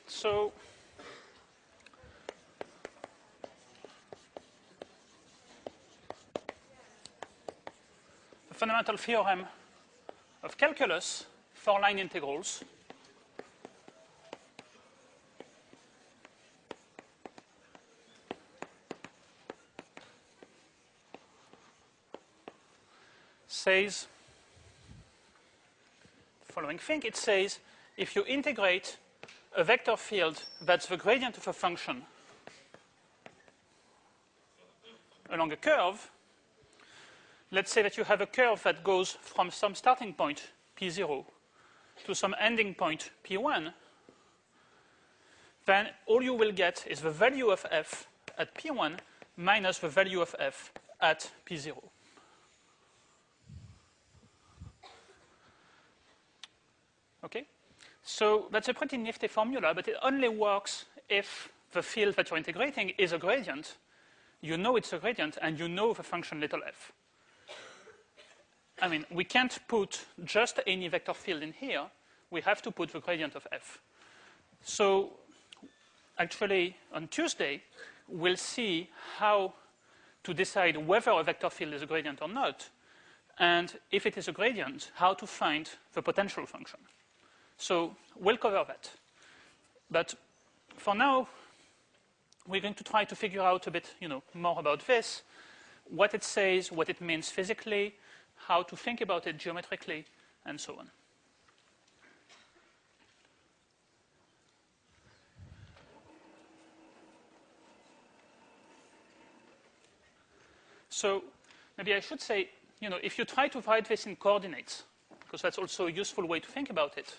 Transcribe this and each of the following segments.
So the fundamental theorem of calculus for line integrals says the following thing. It says if you integrate a vector field that's the gradient of a function along a curve, let's say that you have a curve that goes from some starting point, P0, to some ending point, P1, then all you will get is the value of f at P1 minus the value of f at P0. Okay? So that's a pretty nifty formula, but it only works if the field that you're integrating is a gradient. You know it's a gradient, and you know the function little f. I mean, we can't put just any vector field in here. We have to put the gradient of f. So actually, on Tuesday, we'll see how to decide whether a vector field is a gradient or not, and if it is a gradient, how to find the potential function. So we'll cover that. But for now, we're going to try to figure out a bit more about this, what it says, what it means physically, how to think about it geometrically, and so on. So maybe I should say, if you try to write this in coordinates, because that's also a useful way to think about it,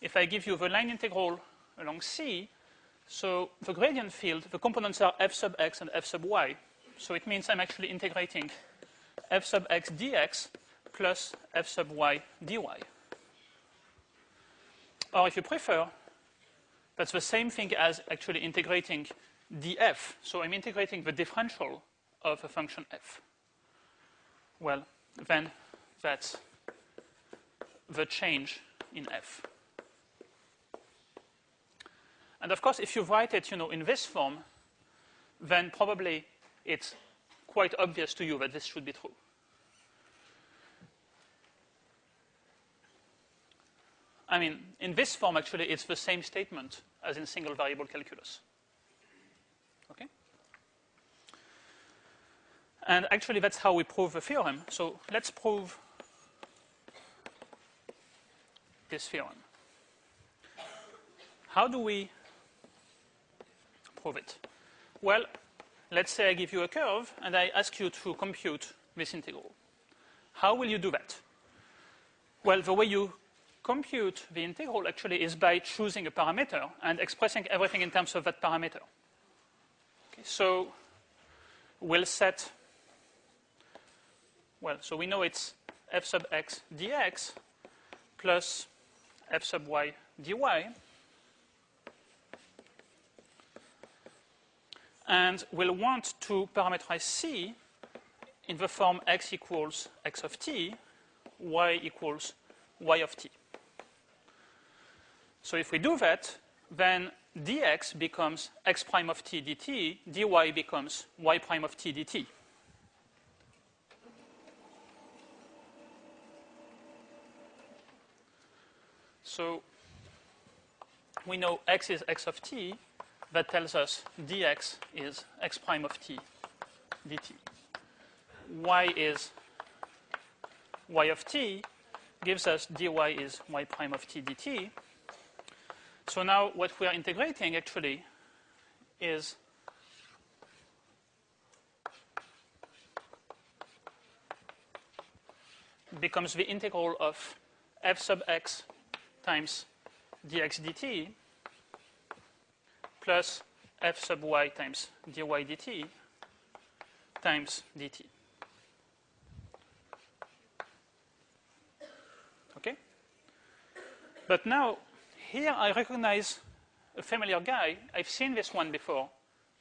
if I give you the line integral along C, so the gradient field, the components are f sub x and f sub y. So it means I'm actually integrating f sub x dx plus f sub y dy. Or if you prefer, that's the same thing as actually integrating df. So I'm integrating the differential of a function f. Well, then that's the change in f. And of course, if you write it, in this form, then probably it's quite obvious to you that this should be true. I mean, in this form, actually, it's the same statement as in single variable calculus. Okay? And actually, that's how we prove the theorem. So let's prove this theorem. How do we prove it? Well, let's say I give you a curve, and I ask you to compute this integral. How will you do that? Well, the way you compute the integral actually is by choosing a parameter and expressing everything in terms of that parameter. Okay, so we'll set, well, so we know it's f sub x dx plus f sub y dy. And we'll want to parameterize C in the form x equals x of t, y equals y of t. So if we do that, then dx becomes x prime of t dt, dy becomes y prime of t dt. So we know x is x of t. That tells us dx is x prime of t dt. Y is y of t, gives us dy is y prime of t dt. So now what we are integrating actually is becomes the integral of f sub x times dx dt plus f sub y times dy dt times dt. Okay? But now, here I recognize a familiar guy. I've seen this one before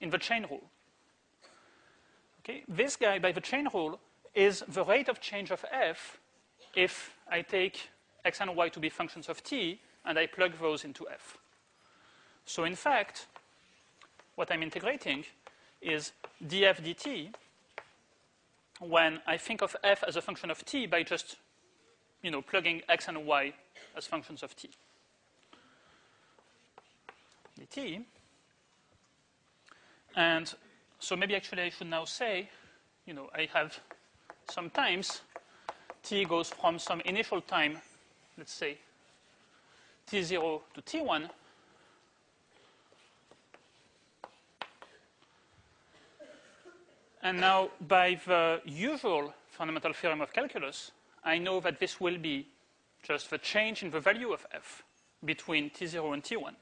in the chain rule. Okay? This guy, by the chain rule, is the rate of change of f if I take x and y to be functions of t, and I plug those into f. So in fact, what I'm integrating is df dt when I think of f as a function of t by just plugging x and y as functions of t. dt. And so maybe actually I should now say, I have sometimes t goes from some initial time, let's say t0 to t1, and now by the usual fundamental theorem of calculus, I know that this will be just the change in the value of f between t0 and t1.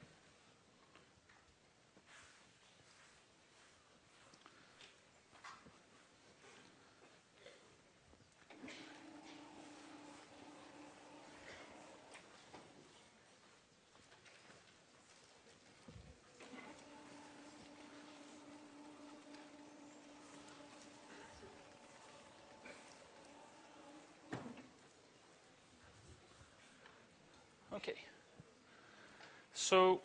Okay. So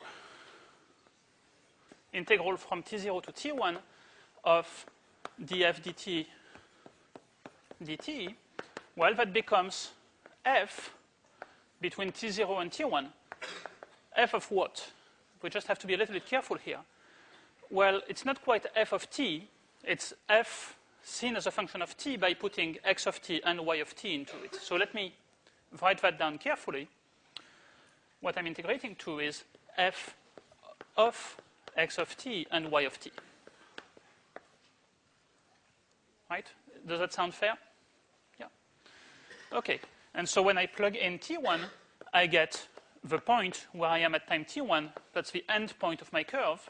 integral from t0 to t1 of df dt, well, that becomes f between t0 and t1. F of what? We just have to be a little bit careful here. Well, it's not quite f of t. It's f seen as a function of t by putting x of t and y of t into it. So let me write that down carefully. What I'm integrating to is f of x of t and y of t. Right? Does that sound fair? Yeah. Okay. And so when I plug in t1, I get the point where I am at time t1. That's the end point of my curve.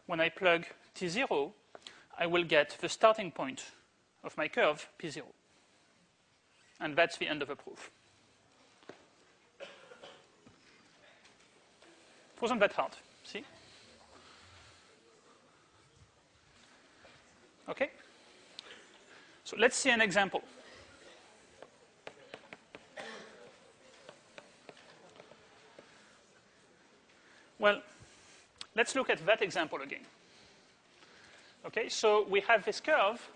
When I plug t0, I will get the starting point of my curve, p0. And that's the end of the proof. It wasn't that hard, see? Okay? So let's see an example. Well, let's look at that example again. Okay, so we have this curve.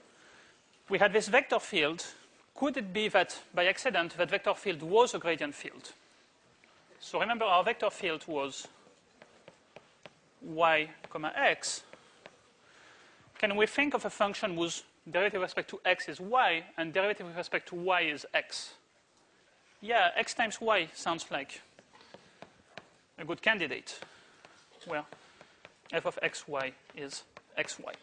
We had this vector field. Could it be that, by accident, that vector field was a gradient field? So remember, our vector field was y, x. Can we think of a function whose derivative with respect to x is y and derivative with respect to y is x? Yeah, x times y sounds like a good candidate, where f of xy is xy.